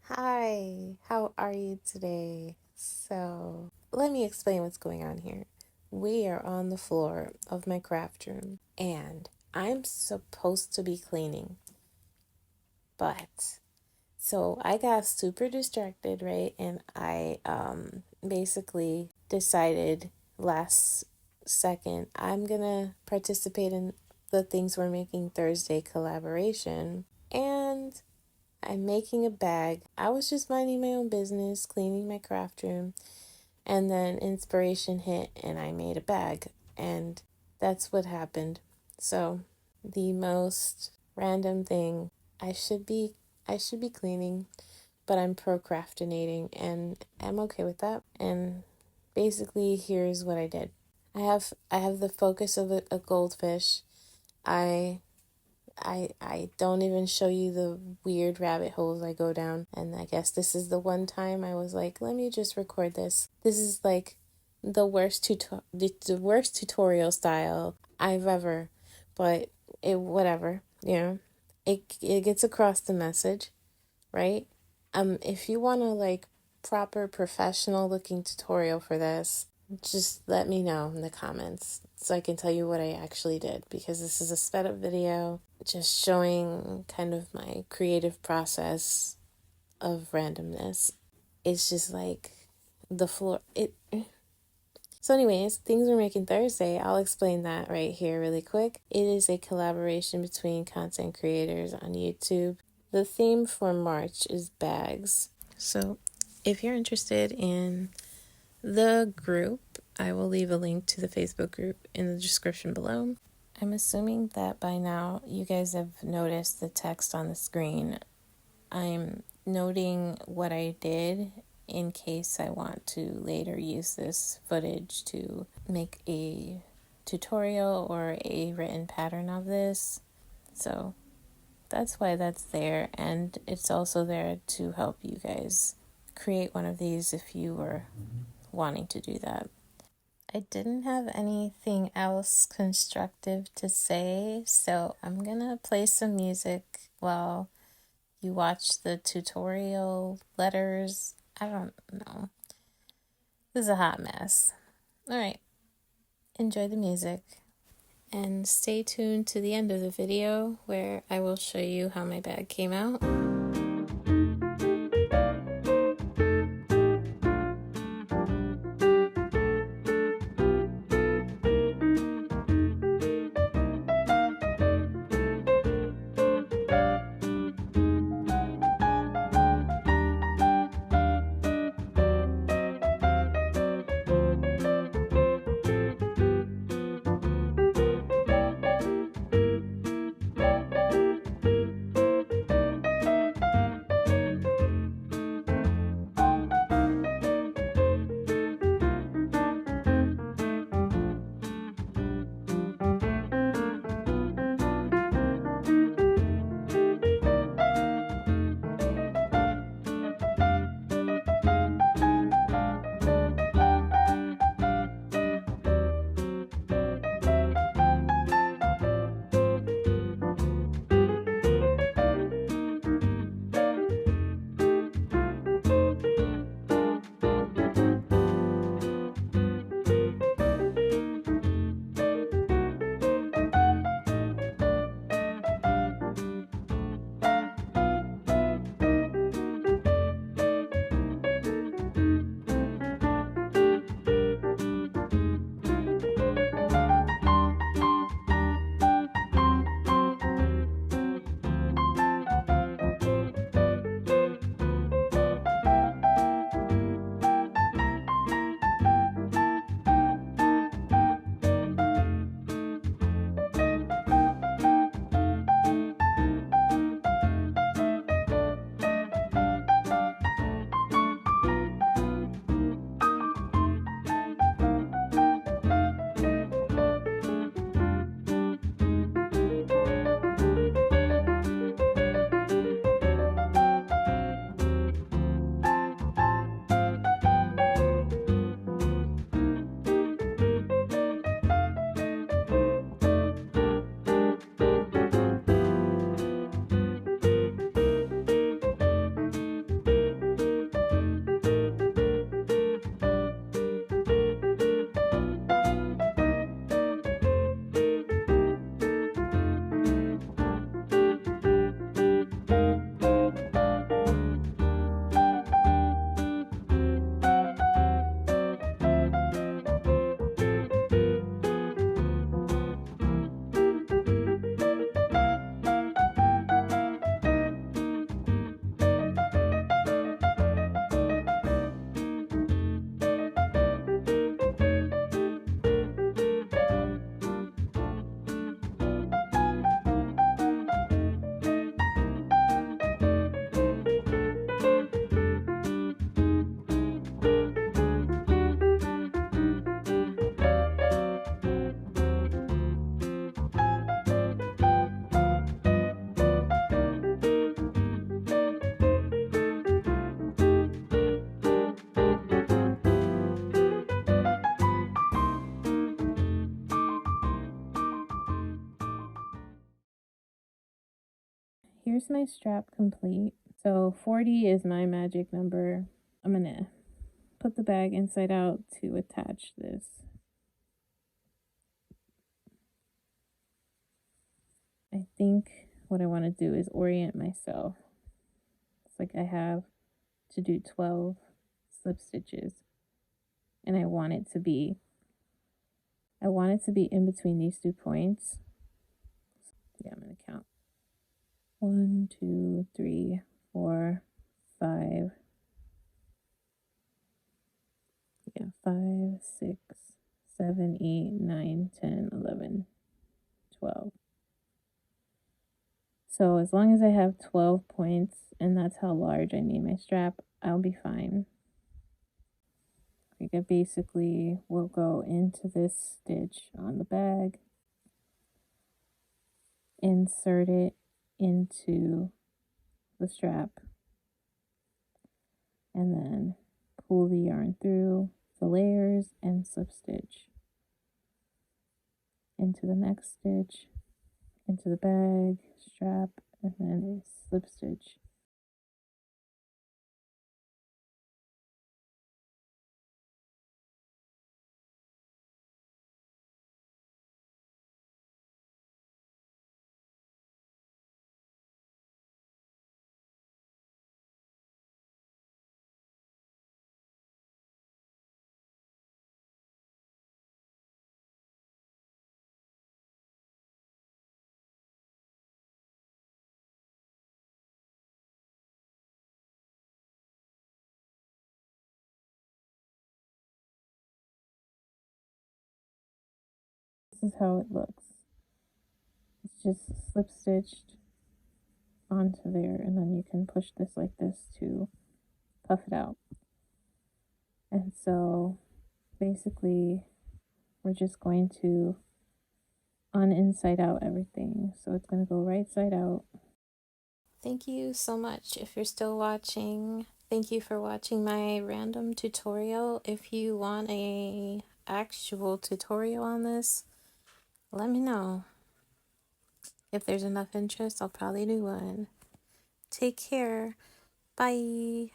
Hi, how are you today? So, let me explain what's going on here. We are on the floor of my craft room and I'm supposed to be cleaning, but I got super distracted, right? And I basically decided last second I'm gonna participate in the Things We're Making Thursday collaboration, and I'm making a bag. I was just minding my own business, cleaning my craft room, and then inspiration hit and I made a bag. And that's what happened. So, the most random thing, I should be I should be cleaning, but I'm procrastinating and I'm okay with that. And basically, here's what I did. I have the focus of a goldfish. I I don't even show you the weird rabbit holes I go down. And I guess this is the one time I was like, let me just record this. This is like the the worst tutorial style I've ever, but it whatever, you know. It gets across the message, right? If you want to like proper professional looking tutorial for this, just let me know in the comments so I can tell you what I actually did, because this is a sped up video just showing kind of my creative process of randomness. It's just like the floor. So, anyways, Things We're Making Thursday, I'll explain that right here really quick. It is a collaboration between content creators on YouTube. The theme for March is bags. So, if you're interested in the group, I will leave a link to the Facebook group in the description below. I'm assuming that by now you guys have noticed the text on the screen. I'm noting what I did in case I want to later use this footage to make a tutorial or a written pattern of this. So that's why that's there, and it's also there to help you guys create one of these if you were wanting to do that. I didn't have anything else constructive to say, so I'm gonna play some music while you watch the tutorial letters. I don't know. This is a hot mess. Alright, enjoy the music. And stay tuned to the end of the video where I will show you how my bag came out. here's my strap complete. So 40 is my magic number. I'm gonna put the bag inside out to attach this. I think what I want to do is orient myself. It's like I have to do 12 slip stitches, and I want it to be in between these 2 points. Yeah, I'm gonna count 1, 2, 3, 4, 5. Yeah, 5, 6, 7, 8, 9, 10, 11, 12. So as long as I have 12 points, and that's how large I made my strap, I'll be fine. Like I basically will go into this stitch on the bag, insert it into the strap, and then pull the yarn through the layers and slip stitch into the next stitch, into the bag, strap, and then a slip stitch. This is how it looks. It's just slip stitched onto there, and then you can push this like this to puff it out. And so basically we're just going to inside out everything. So it's going to go right side out. Thank you so much if you're still watching. Thank you for watching my random tutorial. If you want a actual tutorial on this, let me know. If there's enough interest, I'll probably do one. Take care. Bye.